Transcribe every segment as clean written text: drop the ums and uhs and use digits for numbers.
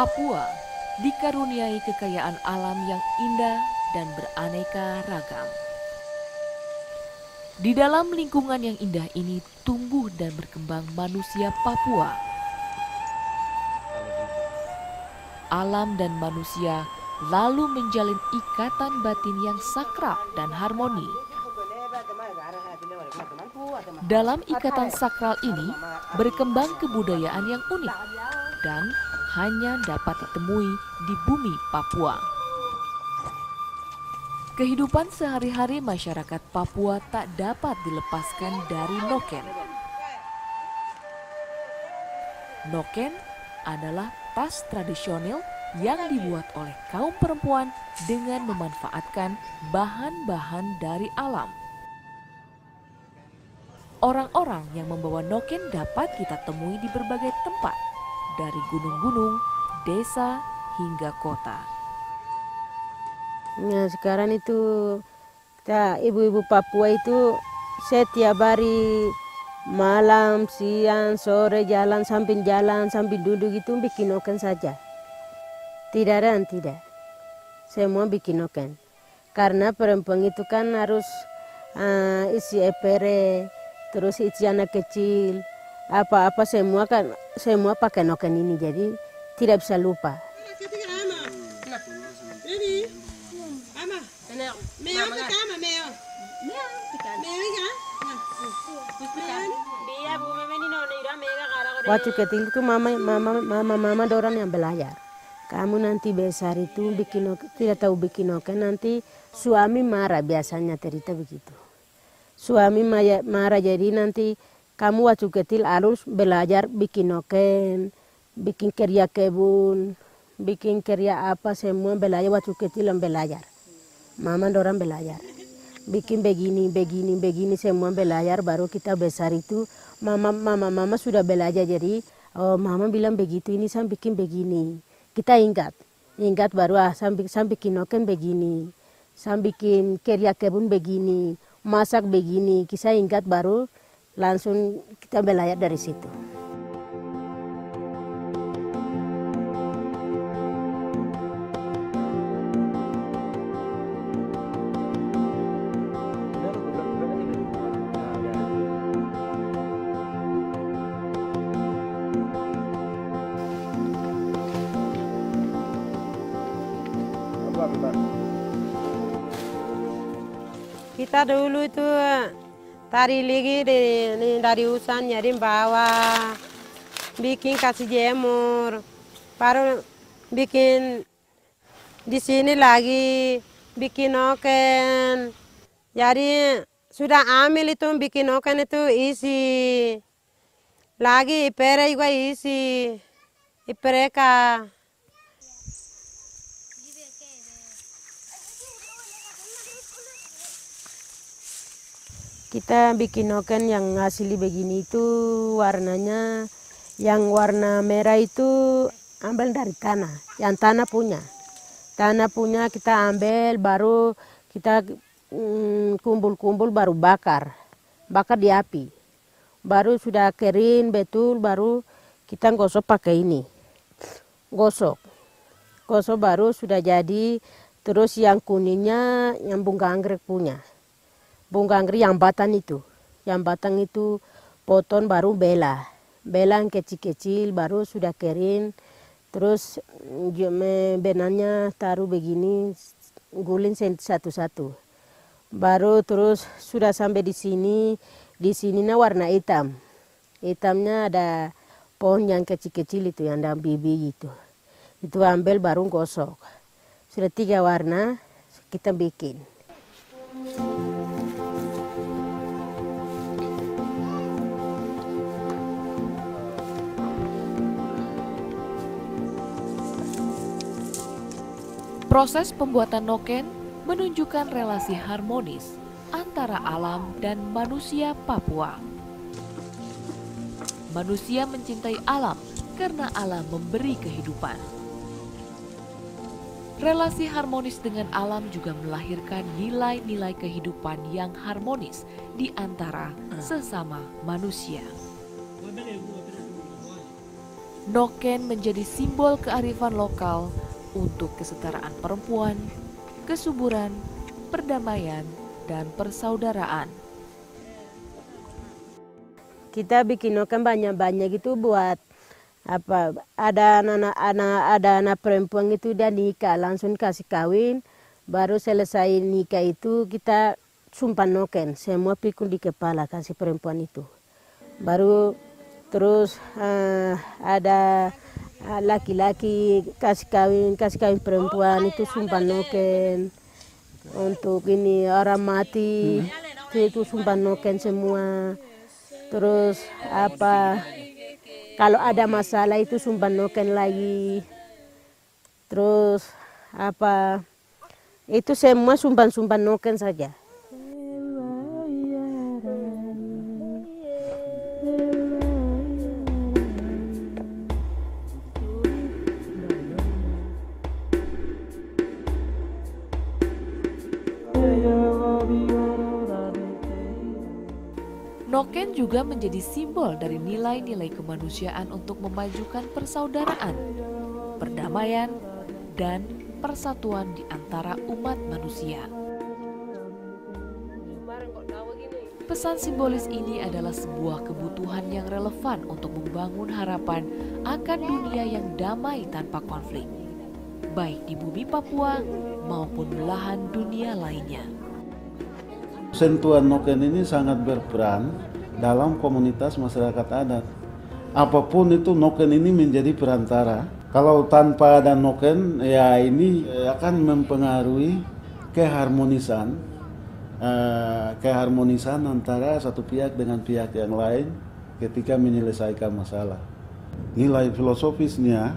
Papua dikaruniai kekayaan alam yang indah dan beraneka ragam. Di dalam lingkungan yang indah ini tumbuh dan berkembang manusia Papua. Alam dan manusia lalu menjalin ikatan batin yang sakral dan harmoni. Dalam ikatan sakral ini berkembang kebudayaan yang unik dan hanya dapat ditemui di bumi Papua. Kehidupan sehari-hari masyarakat Papua tak dapat dilepaskan dari noken. Noken adalah tas tradisional yang dibuat oleh kaum perempuan dengan memanfaatkan bahan-bahan dari alam. Orang-orang yang membawa noken dapat kita temui di berbagai tempat, dari gunung-gunung, desa, hingga kota. Nah, sekarang itu kita ibu-ibu Papua itu setiap hari malam, siang, sore jalan sambil duduk itu bikin noken saja. Tidak ada yang tidak. Semua bikin noken. Karena perempuan itu kan harus isi epere, terus isi anak kecil, apa-apa semua kan semua pakai noken ini, jadi tidak bisa lupa. Waktu kecil itu mama dorang yang belajar. Kamu nanti besar itu bikin tidak tahu bikin noken, nanti suami marah, biasanya cerita begitu. Suami marah, jadi nanti kamu waktu kecil harus belajar bikin noken, bikin kerja kebun, bikin kerja apa semua belajar waktu kecil yang belajar. Mama dorang belajar. Bikin begini semua belajar, baru kita besar itu mama sudah belajar, jadi mama bilang begitu, ini saya bikin begini. Kita ingat baru saya bikin noken begini, saya bikin kerja kebun begini, masak begini, kita ingat baru langsung kita belajar dari situ. Kita dulu itu tari lagi dari hutan nyari bawah, bikin kasih jemur, baru bikin di sini lagi bikin noken. Jadi sudah ambil itu bikin noken itu isi, lagi ipere juga isi, ipereka. Kita bikin noken yang asli begini itu warnanya, yang warna merah itu ambil dari tanah, yang tanah punya. Tanah punya kita ambil, baru kita kumpul-kumpul baru bakar di api. Baru sudah kering betul, baru kita gosok pakai ini. Gosok baru sudah jadi, terus yang kuningnya yang bunga anggrek punya. Bunga anggrek yang batang itu potong baru bela yang kecil-kecil, baru sudah kering, terus benangnya taruh begini, guling satu-satu, baru terus sudah sampai di sini warna hitamnya ada pohon yang kecil-kecil itu yang ada bibi itu ambil baru gosok, sudah 3 warna kita bikin. Proses pembuatan noken menunjukkan relasi harmonis antara alam dan manusia Papua. Manusia mencintai alam karena alam memberi kehidupan. Relasi harmonis dengan alam juga melahirkan nilai-nilai kehidupan yang harmonis di antara sesama manusia. Noken menjadi simbol kearifan lokal untuk kesetaraan perempuan, kesuburan, perdamaian, dan persaudaraan. Kita bikin noken banyak-banyak itu buat apa? Ada anak perempuan itu dia nikah langsung kasih kawin, baru selesai nikah itu kita sumpah noken, semua pikul di kepala kasih perempuan itu. Baru terus ada laki-laki kasih kawin perempuan itu sumpah noken. Untuk ini orang mati itu sumpah noken semua. Terus apa? Kalau ada masalah itu sumpah noken lagi. Terus apa? Itu semua sumpah noken saja. Noken juga menjadi simbol dari nilai-nilai kemanusiaan untuk memajukan persaudaraan, perdamaian, dan persatuan di antara umat manusia. Pesan simbolis ini adalah sebuah kebutuhan yang relevan untuk membangun harapan akan dunia yang damai tanpa konflik, baik di bumi Papua maupun belahan dunia lainnya. Sentuhan noken ini sangat berperan dalam komunitas masyarakat adat. Apapun itu noken ini menjadi perantara. Kalau tanpa ada noken, ya ini akan mempengaruhi keharmonisan antara satu pihak dengan pihak yang lain ketika menyelesaikan masalah. Nilai filosofisnya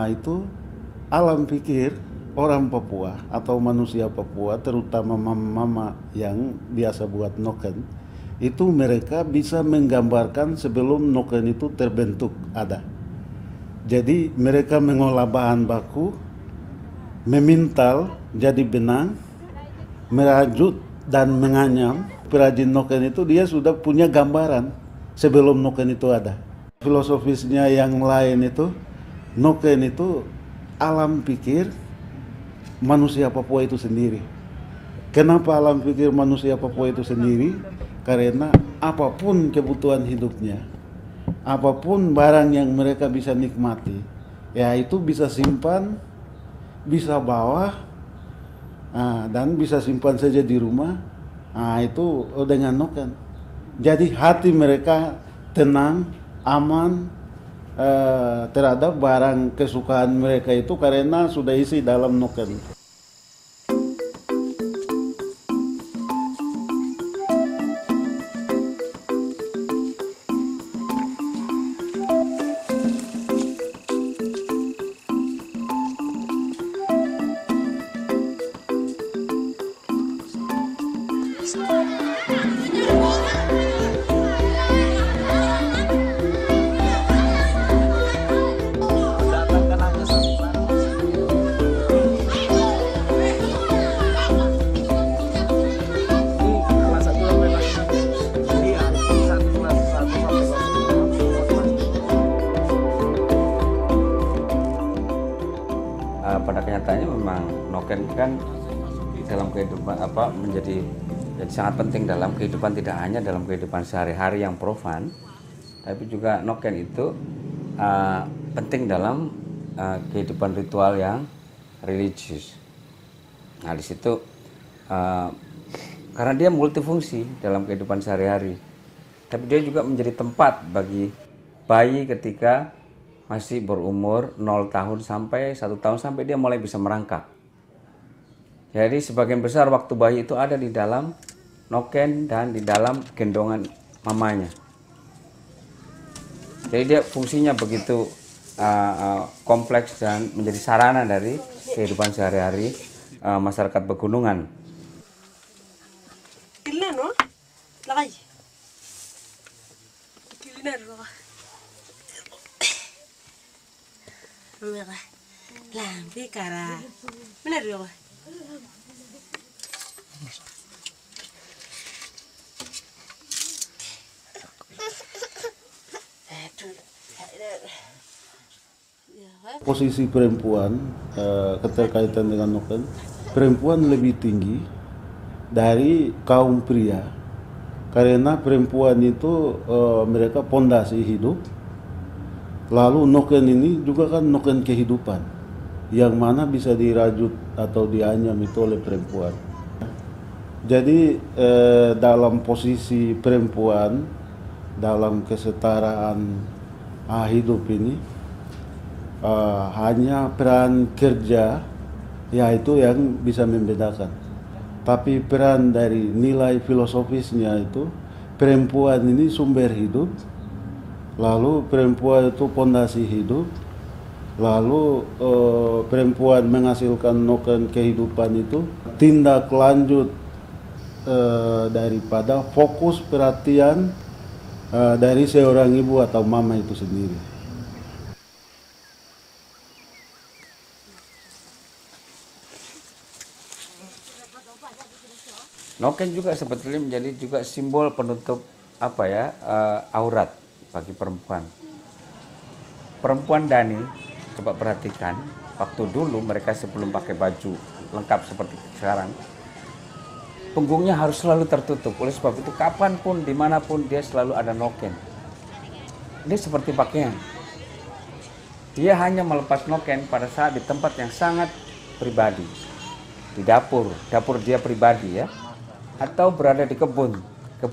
itu alam pikir orang Papua atau manusia Papua, terutama mama-mama yang biasa buat noken, itu mereka bisa menggambarkan sebelum noken itu terbentuk ada. Jadi mereka mengolah bahan baku, memintal jadi benang, merajut dan menganyam. Perajin noken itu dia sudah punya gambaran sebelum noken itu ada. Filosofisnya yang lain itu, noken itu alam pikir manusia Papua itu sendiri. Kenapa alam pikir manusia Papua itu sendiri? Karena apapun kebutuhan hidupnya, apapun barang yang mereka bisa nikmati, ya itu bisa simpan, bisa bawa, dan bisa simpan saja di rumah. Itu dengan noken. Jadi hati mereka tenang, aman terhadap barang kesukaan mereka itu karena sudah isi dalam noken. Pada kenyataannya memang noken kan dalam kehidupan menjadi sangat penting dalam kehidupan, tidak hanya dalam kehidupan sehari-hari yang profan, tapi juga noken itu penting dalam kehidupan ritual yang religius. Nah di situ karena dia multifungsi dalam kehidupan sehari-hari, tapi dia juga menjadi tempat bagi bayi ketika masih berumur 0 tahun sampai 1 tahun sampai dia mulai bisa merangkak. Jadi sebagian besar waktu bayi itu ada di dalam noken dan di dalam gendongan mamanya. Jadi dia fungsinya begitu kompleks dan menjadi sarana dari kehidupan sehari-hari masyarakat pegunungan. Lampi kara, benar ya? posisi perempuan keterkaitan dengan noken, perempuan lebih tinggi dari kaum pria karena perempuan itu mereka pondasi hidup, lalu noken ini juga kan noken kehidupan yang mana bisa dirajut atau dianyam itu oleh perempuan. Jadi dalam posisi perempuan dalam kesetaraan hidup ini hanya peran kerja yaitu yang bisa membedakan. Tapi peran dari nilai filosofisnya itu perempuan ini sumber hidup, lalu perempuan itu pondasi hidup, lalu perempuan menghasilkan noken kehidupan itu tindak lanjut daripada fokus perhatian dari seorang ibu atau mama itu sendiri. Noken juga sebetulnya menjadi juga simbol penutup aurat bagi perempuan. Perempuan Dani, coba perhatikan, waktu dulu mereka sebelum pakai baju lengkap seperti sekarang, punggungnya harus selalu tertutup. Oleh sebab itu kapanpun, dimanapun dia selalu ada noken. Dia seperti pakaian. Dia hanya melepas noken pada saat di tempat yang sangat pribadi, di dapur dia pribadi ya, atau berada di kebun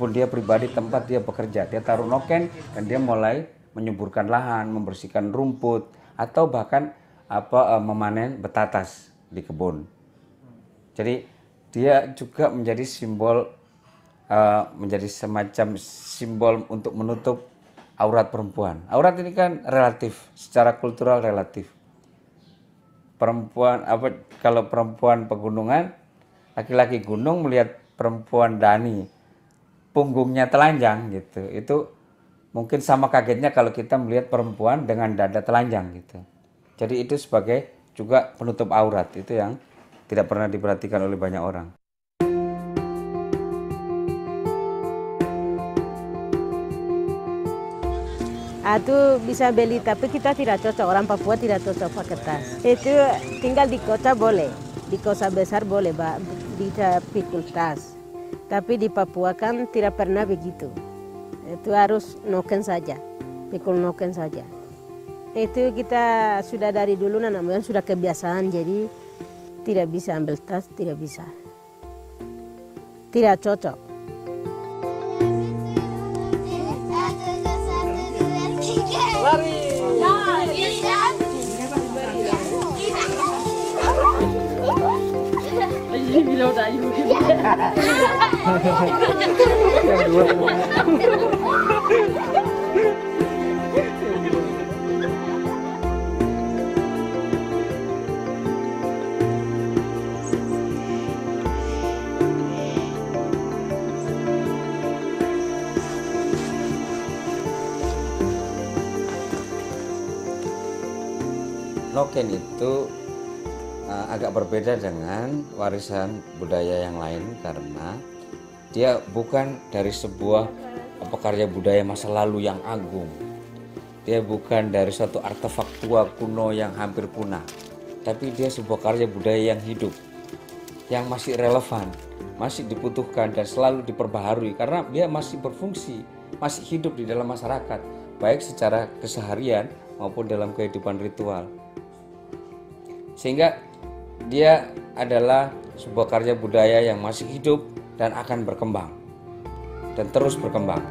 dia pribadi tempat dia bekerja. Dia taruh noken dan dia mulai menyuburkan lahan, membersihkan rumput, atau bahkan memanen betatas di kebun. Jadi dia juga menjadi simbol, menjadi semacam simbol untuk menutup aurat perempuan. Aurat ini kan relatif, secara kultural relatif. Perempuan kalau perempuan pegunungan, laki-laki gunung melihat perempuan Dani punggungnya telanjang gitu, itu mungkin sama kagetnya kalau kita melihat perempuan dengan dada telanjang gitu. Jadi itu sebagai juga penutup aurat, itu yang tidak pernah diperhatikan oleh banyak orang. Itu bisa beli, tapi kita tidak cocok, orang Papua tidak cocok pakai tas. Itu tinggal di kota boleh, di kota besar boleh bisa pikul tas. Tapi di Papua kan tidak pernah begitu. Itu harus noken saja, pikul noken saja. Itu kita sudah dari dulu nenek moyang sudah kebiasaan, jadi tidak bisa ambil tas, tidak bisa. Tidak cocok. Noken itu agak berbeda dengan warisan budaya yang lain karena dia bukan dari sebuah karya budaya masa lalu yang agung. Dia bukan dari suatu artefak tua kuno yang hampir punah, tapi dia sebuah karya budaya yang hidup, yang masih relevan, masih dibutuhkan dan selalu diperbaharui karena dia masih berfungsi, masih hidup di dalam masyarakat, baik secara keseharian maupun dalam kehidupan ritual. Sehingga dia adalah sebuah karya budaya yang masih hidup dan akan berkembang dan terus berkembang.